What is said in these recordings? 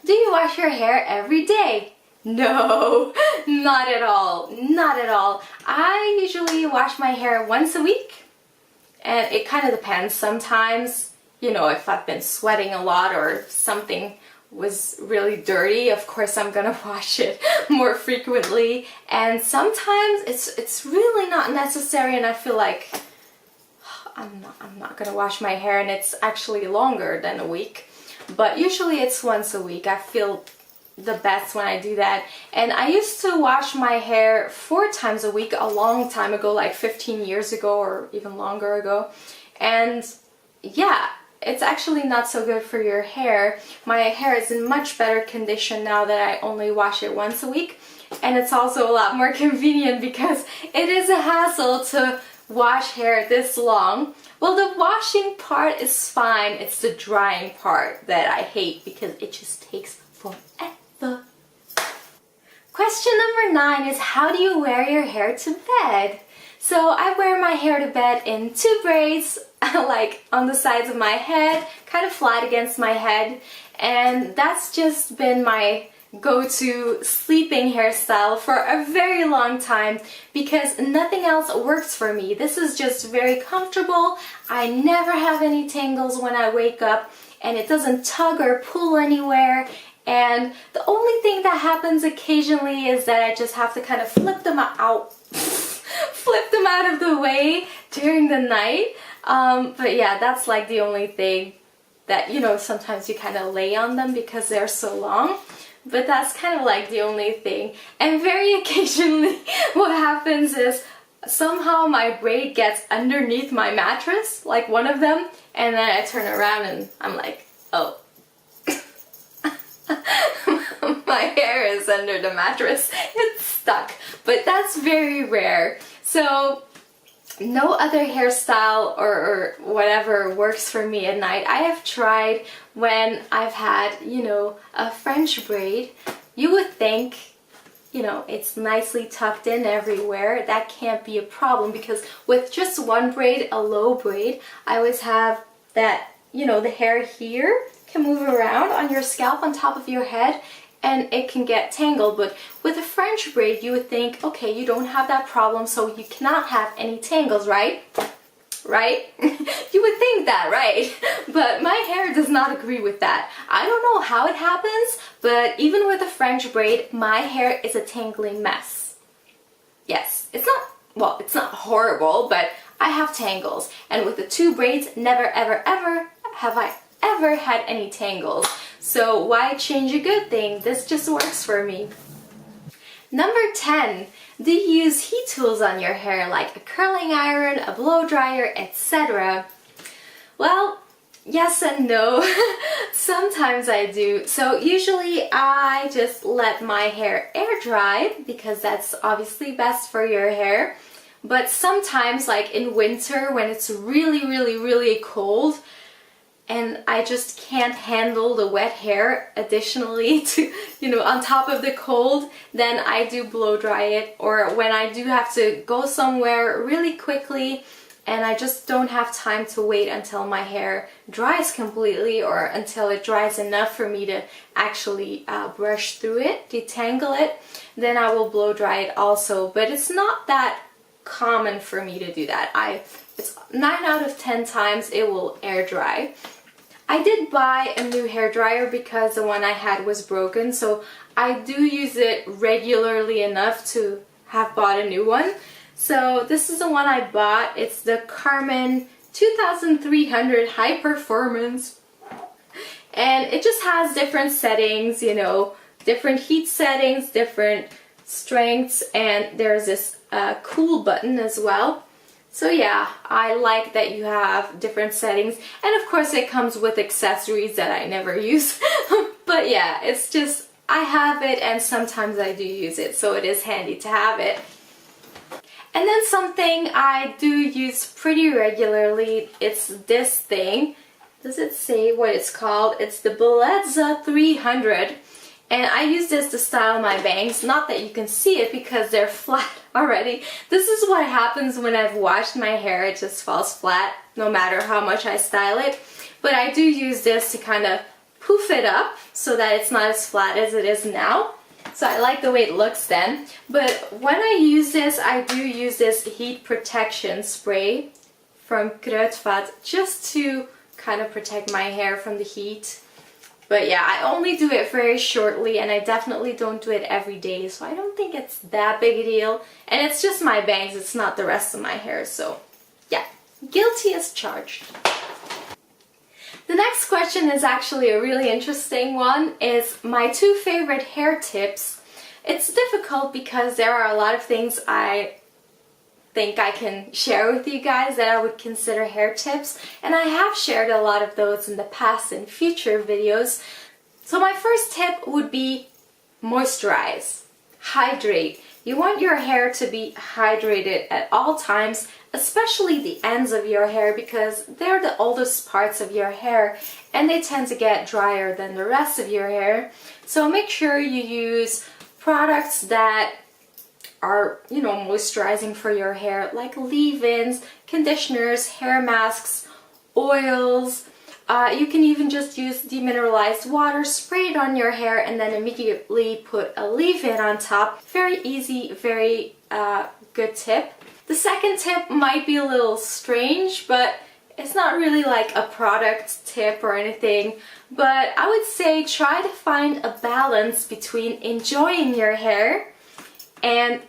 Do you wash your hair every day? No, not at all, not at all. I usually wash my hair once a week, and it kind of depends. Sometimes, you know, if I've been sweating a lot or something was really dirty, of course I'm gonna wash it more frequently. And sometimes it's really not necessary and I feel like I'm not gonna wash my hair and it's actually longer than a week. But usually it's once a week. I feel the best when I do that. And I used to wash my hair 4 times a week a long time ago, like 15 years ago or even longer ago. And yeah, it's actually not so good for your hair. My hair is in much better condition now that I only wash it once a week. And it's also a lot more convenient because it is a hassle to wash hair this long. Well, the washing part is fine. It's the drying part that I hate because it just takes forever. Question number 9 is, how do you wear your hair to bed? So I wear my hair to bed in 2 braids, like on the sides of my head, kind of flat against my head. And that's just been my go-to sleeping hairstyle for a very long time because nothing else works for me. This is just very comfortable. I never have any tangles when I wake up and it doesn't tug or pull anywhere. And the only thing that happens occasionally is that I just have to kind of flip them out flip them out of the way during the night. But yeah, that's like the only thing that, you know, sometimes you kind of lay on them because they're so long. But that's kind of like the only thing. And very occasionally what happens is somehow my braid gets underneath my mattress, like one of them, and then I turn around and I'm like, oh. My hair is under the mattress. It's stuck. But that's very rare. So no other hairstyle or whatever works for me at night. I have tried when I've had, you know, a French braid. You would think, you know, it's nicely tucked in everywhere. That can't be a problem because with just one braid, a low braid, I always have that, you know, the hair here can move around on your scalp on top of your head and it can get tangled. But with a French braid, you would think, okay, you don't have that problem, so you cannot have any tangles, right? Right? You would think that, right? But my hair does not agree with that. I don't know how it happens, but even with a French braid, my hair is a tangling mess. Yes, it's not, well, it's not horrible, but I have tangles. And with the 2 braids, never, ever, ever have I ever had any tangles. So why change a good thing? This just works for me. Number 10, do you use heat tools on your hair like a curling iron, a blow dryer, etc.? Well, yes and no. Sometimes I do. So usually I just let my hair air dry because that's obviously best for your hair. But sometimes, like in winter when it's really, really, really cold, and I just can't handle the wet hair additionally to, you know, on top of the cold, then I do blow dry it. Or when I do have to go somewhere really quickly and I just don't have time to wait until my hair dries completely or until it dries enough for me to actually brush through it, detangle it, then I will blow dry it also. But it's not that common for me to do that. It's 9 out of 10 times it will air dry. I did buy a new hairdryer because the one I had was broken, so I do use it regularly enough to have bought a new one. So this is the one I bought. It's the Carmen 2300 High Performance. And it just has different settings, you know, different heat settings, different strengths, and there's this cool button as well. So yeah, I like that you have different settings, and of course it comes with accessories that I never use. But yeah, it's just, I have it and sometimes I do use it, so it is handy to have it. And then something I do use pretty regularly, it's this thing. Does it say what it's called? It's the Bellezza 300. And I use this to style my bangs. Not that you can see it because they're flat already. This is what happens when I've washed my hair. It just falls flat no matter how much I style it. But I do use this to kind of poof it up so that it's not as flat as it is now. So I like the way it looks then. But when I use this, I do use this heat protection spray from CraftyRenate just to kind of protect my hair from the heat. But yeah, I only do it very shortly, and I definitely don't do it every day, so I don't think it's that big a deal. And it's just my bangs, it's not the rest of my hair, so yeah, guilty as charged. The next question is actually a really interesting one, is my 2 favorite hair tips. It's difficult because there are a lot of things I think I can share with you guys that I would consider hair tips, and I have shared a lot of those in the past and future videos. So my first tip would be moisturize, hydrate. You want your hair to be hydrated at all times, especially the ends of your hair, because they're the oldest parts of your hair and they tend to get drier than the rest of your hair. So make sure you use products that are, you know, moisturizing for your hair, like leave-ins, conditioners, hair masks, oils. You can even just use demineralized water, spray it on your hair, and then immediately put a leave-in on top. Very easy, very good tip. The second tip might be a little strange, but it's not really like a product tip or anything. But I would say try to find a balance between enjoying your hair and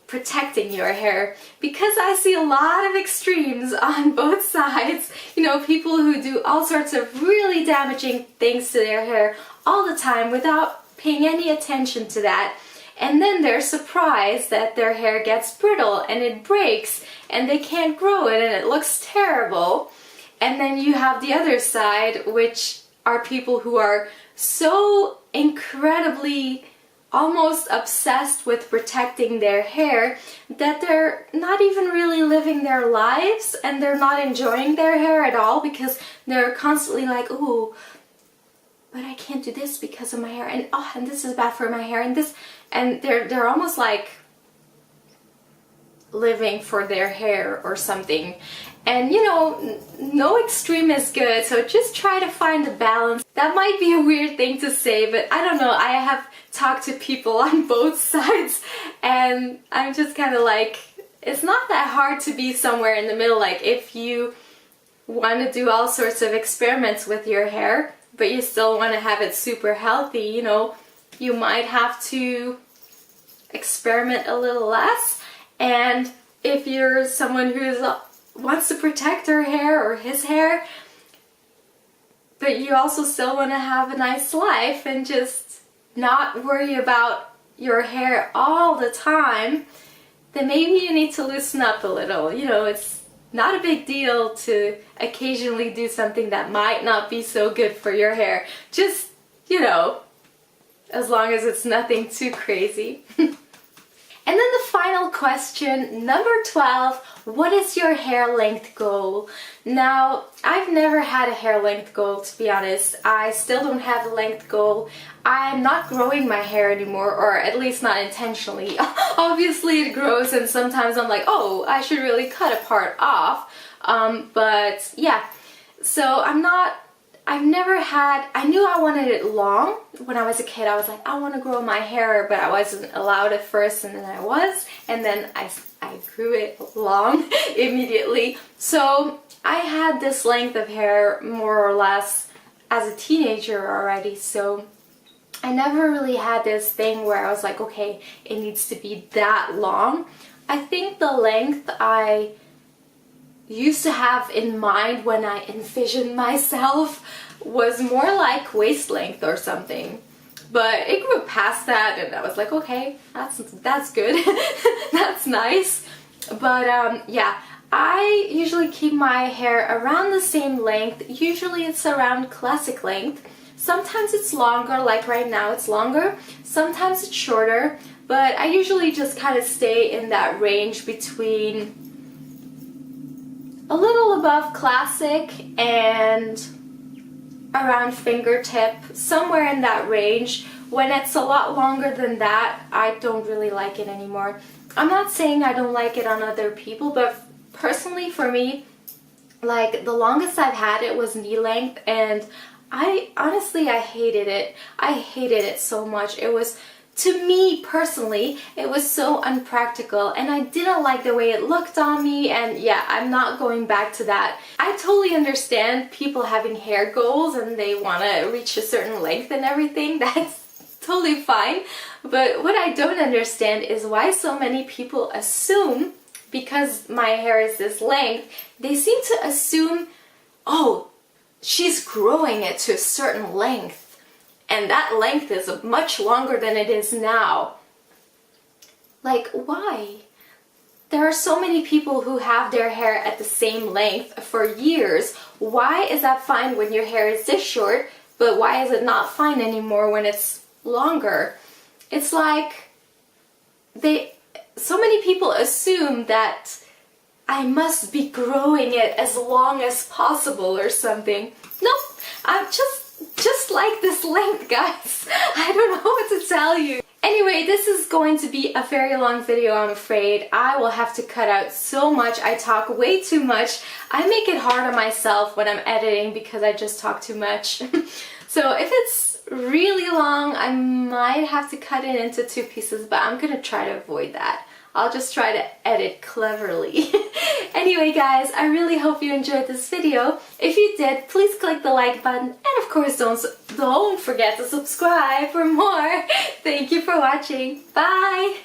protecting your hair, because I see a lot of extremes on both sides. You know, people who do all sorts of really damaging things to their hair all the time without paying any attention to that, and then they're surprised that their hair gets brittle and it breaks and they can't grow it and it looks terrible. And then you have the other side, which are people who are so incredibly almost obsessed with protecting their hair that they're not even really living their lives, and they're not enjoying their hair at all, because they're constantly like, ooh, but I can't do this because of my hair, and oh, and this is bad for my hair, and this, and they're almost like living for their hair or something. And you know, no extreme is good, so just try to find a balance. That might be a weird thing to say, but I don't know, I have talked to people on both sides, and I'm just kind of like, it's not that hard to be somewhere in the middle. Like, if you want to do all sorts of experiments with your hair, but you still want to have it super healthy, you know, you might have to experiment a little less. And if you're someone who's wants to protect her hair or his hair, but you also still want to have a nice life and just not worry about your hair all the time, then maybe you need to loosen up a little. You know, it's not a big deal to occasionally do something that might not be so good for your hair. Just, you know, as long as it's nothing too crazy. And then the final question, number 12, what is your hair length goal? Now, I've never had a hair length goal, to be honest. I still don't have a length goal. I'm not growing my hair anymore, or at least not intentionally. Obviously it grows, and sometimes I'm like, oh, I should really cut a part off. But yeah, so I've never had, I knew I wanted it long. When I was a kid, I was like, I want to grow my hair, but I wasn't allowed at first, and then I was, and then I grew it long immediately. So I had this length of hair more or less as a teenager already, so I never really had this thing where I was like, okay, it needs to be that long. I think the length I used to have in mind when I envisioned myself was more like waist length or something, but it grew past that, and I was like, okay, that's good. That's nice. But yeah, I usually keep my hair around the same length. Usually it's around classic length. Sometimes it's longer, like right now it's longer. Sometimes it's shorter, but I usually just kind of stay in that range between a little above classic and around fingertip, somewhere in that range. When it's a lot longer than that, I don't really like it anymore. I'm not saying I don't like it on other people, but personally for me, like, the longest I've had it was knee length, and Honestly, I hated it. I hated it so much. It was, to me personally, it was so unpractical and I didn't like the way it looked on me, and yeah, I'm not going back to that. I totally understand people having hair goals and they want to reach a certain length and everything. That's totally fine. But what I don't understand is why so many people assume, because my hair is this length, they seem to assume, oh, she's growing it to a certain length, and that length is much longer than it is now. Like, why? There are so many people who have their hair at the same length for years. Why is that fine when your hair is this short, but why is it not fine anymore when it's longer? It's like so many people assume that I must be growing it as long as possible or something. Nope, I'm just like this length, guys. I don't know what to tell you. Anyway, this is going to be a very long video, I'm afraid. I will have to cut out so much. I talk way too much. I make it hard on myself when I'm editing because I just talk too much. So if it's really long, I might have to cut it into 2 pieces, but I'm gonna try to avoid that. I'll just try to edit cleverly. Anyway guys, I really hope you enjoyed this video. If you did, please click the like button, and of course don't forget to subscribe for more. Thank you for watching. Bye!